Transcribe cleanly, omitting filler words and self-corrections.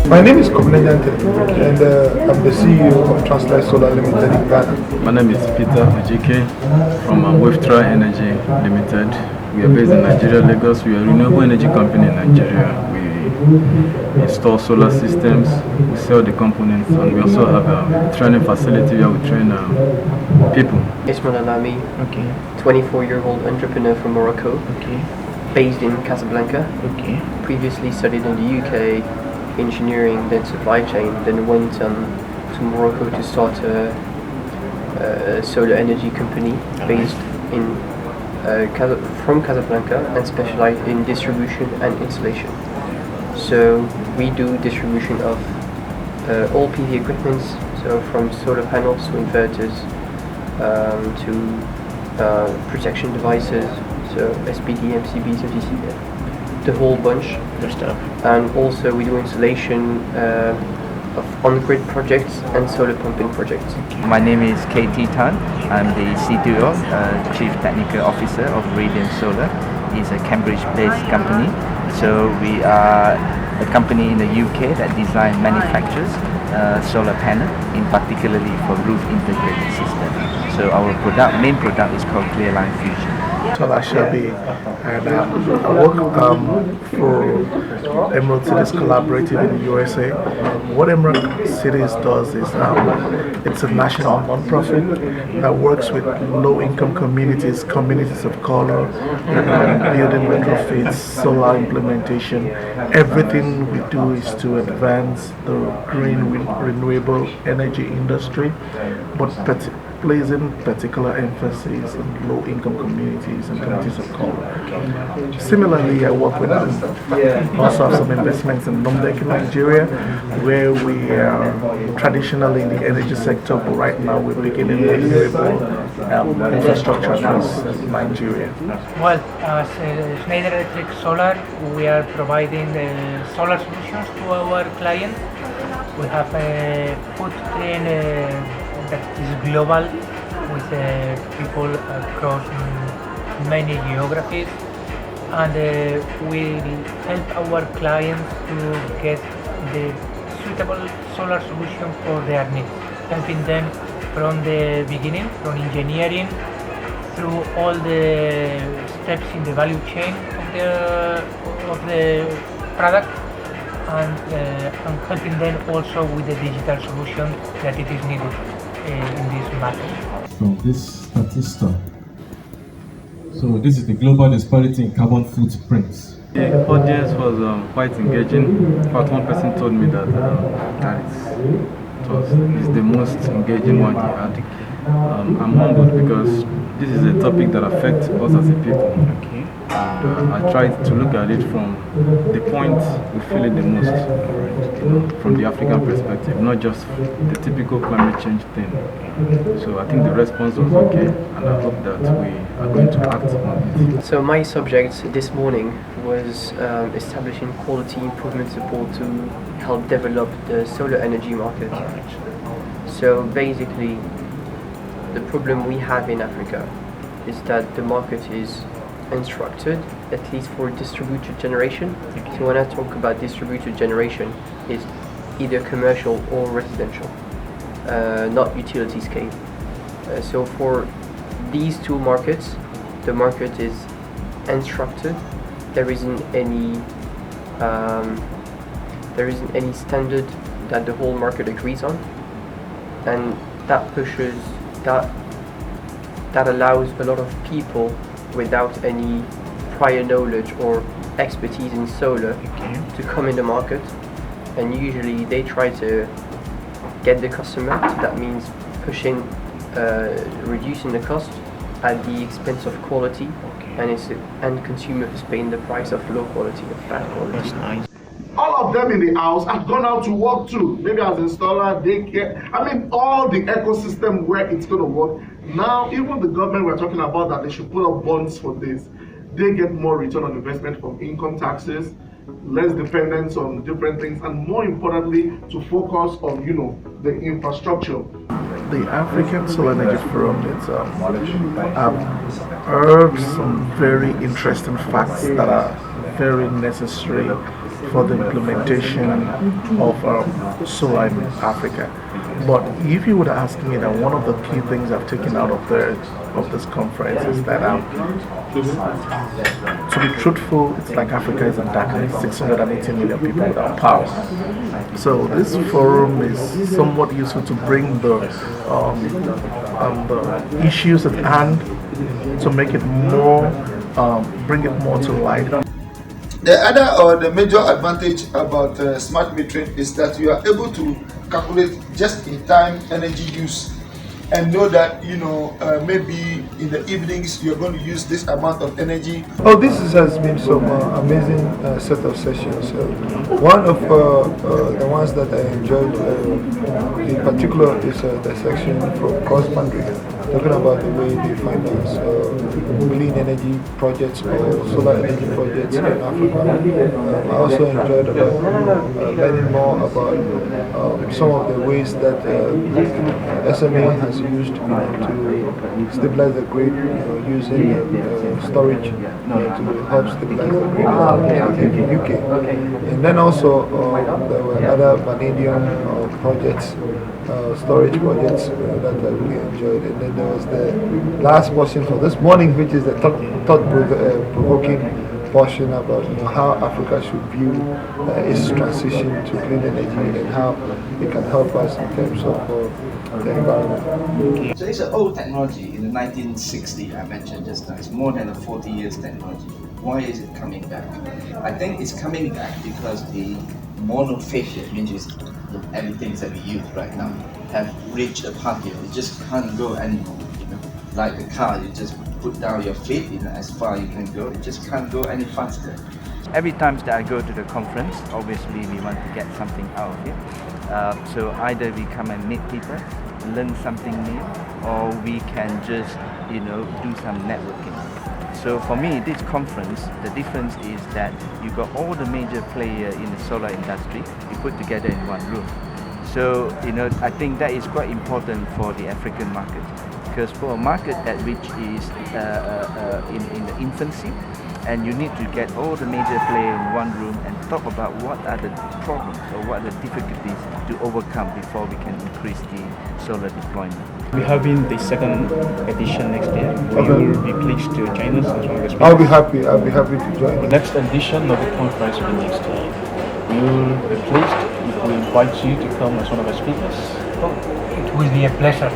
My name is MJDvent and I'm the CEO of Translite Solar Limited in Ghana. My name is Peter Ojike from Weftra Energy Limited. We are based in Nigeria, Lagos. We are a renewable energy company in Nigeria. We install solar systems, we sell the components, and we also have a training facility where we train people. Ismail Alami, 24-year-old entrepreneur from Morocco, based in Casablanca. Previously studied in the UK, engineering, then supply chain, then went to Morocco to start a solar energy company based in from Casablanca and specialized in distribution and installation. So we do distribution of all PV equipment, so from solar panels to inverters to protection devices, so SPD, MCBs, MCC, the whole bunch of stuff. And also we do installation of on-grid projects and solar pumping projects. My name is KT Tan. I'm the CTO, Chief Technical Officer of Radiant Solar. It's a Cambridge-based company. So we are a company in the UK that designs manufactures solar panel, in particularly for roof integrated system. So our main product is called Clearline Fusion. Solar Shabi, and I work for Emerald Cities Collaborative in the USA. What Emerald Cities does is it's a national non-profit that works with low-income communities, communities of color, building retrofits, solar implementation. Everything we do is to advance the green renewable energy industry, but placing particular emphasis on low-income communities and communities of color. Similarly, I work with also have some investments in Lomdek in Nigeria, where we are traditionally in the energy sector, but right now we're beginning renewable infrastructure across Nigeria. Well, as Schneider Electric Solar, we are providing solar solutions to our clients. We have a footprint that is global, with people across many geographies, and we help our clients to get the suitable solar solution for their needs, helping them from the beginning, from engineering through all the steps in the value chain of the product, and helping them also with the digital solution that it is needed in this matter. From this statista. So this is the global disparity in carbon footprints. The audience was quite engaging. In fact, one person told me that it's the most engaging one he had. I'm humbled because this is a topic that affects us as a people. I tried to look at it from the point we feel it the most, from the African perspective, not just the typical climate change thing. So I think the response was okay, and I hope that we are going to act on it. So my subject this morning was establishing quality improvement support to help develop the solar energy market. So basically, the problem we have in Africa is that the market is unstructured, at least for distributed generation. So when I talk about distributed generation, it's either commercial or residential, not utility scale. So for these two markets, the market is unstructured. There isn't any standard that the whole market agrees on, and that pushes that allows a lot of people without any prior knowledge or expertise in solar to come in the market, and usually they try to get the customer, so that means reducing the cost at the expense of quality, and consumer is paying the price of low quality, of bad quality. That's nice. All of them in the house have gone out to work too. Maybe as installer, daycare. I mean, all the ecosystem where it's going to work. Now, even the government, we're talking about that they should put up bonds for this. They get more return on investment from income taxes, less dependence on different things, and more importantly, to focus on, the infrastructure. The African Solar Energy Forum, I've heard some very interesting facts that are very necessary for the implementation of solar in Africa. But if you would ask me, that one of the key things I've taken out of this conference is that to be truthful, it's like Africa is in darkness, 680 million people without power. So this forum is somewhat useful to bring the issues at hand, to make it more, bring it more to light. The other or the major advantage about smart metering is that you are able to calculate just-in-time energy use and know that maybe in the evenings you're going to use this amount of energy. Oh, this has been some amazing set of sessions. One of the ones that I enjoyed in particular is the section from cross-boundary, talking about the way they finance clean energy projects or solar energy projects in Africa. I also enjoyed learning more about some of the ways that SMA has used to stabilize the grid, using storage to help stabilize the grid in the UK. And then also there were other vanadium projects, storage projects that I really enjoyed. And then there was the last portion for this morning, which is the thought-provoking portion about how Africa should view its transition to clean energy and how it can help us in terms of the environment. So it's an old technology in the 1960s I mentioned just now. It's more than a 40 years technology. Why is it coming back? I think it's coming back because the monofacial, which is everything that we use right now, have reached a part here. It just can't go anymore. Like a car, you just put down your feet, as far you can go. It just can't go any faster. Every time that I go to the conference, obviously we want to get something out of it. So either we come and meet people, learn something new, or we can just, do some networking. So for me, this conference, the difference is that you got all the major players in the solar industry, you put together in one room. So, I think that is quite important for the African market, because for a market that which is in the infancy, and you need to get all the major players in one room and talk about what are the problems or what are the difficulties to overcome before we can increase the solar deployment. We're having the second edition next year. Will you be pleased to join us as one of the speakers? I'll be happy to join. The next edition of the conference will be next year. Will you be pleased if we invite you to come as one of the speakers? It will be a pleasure.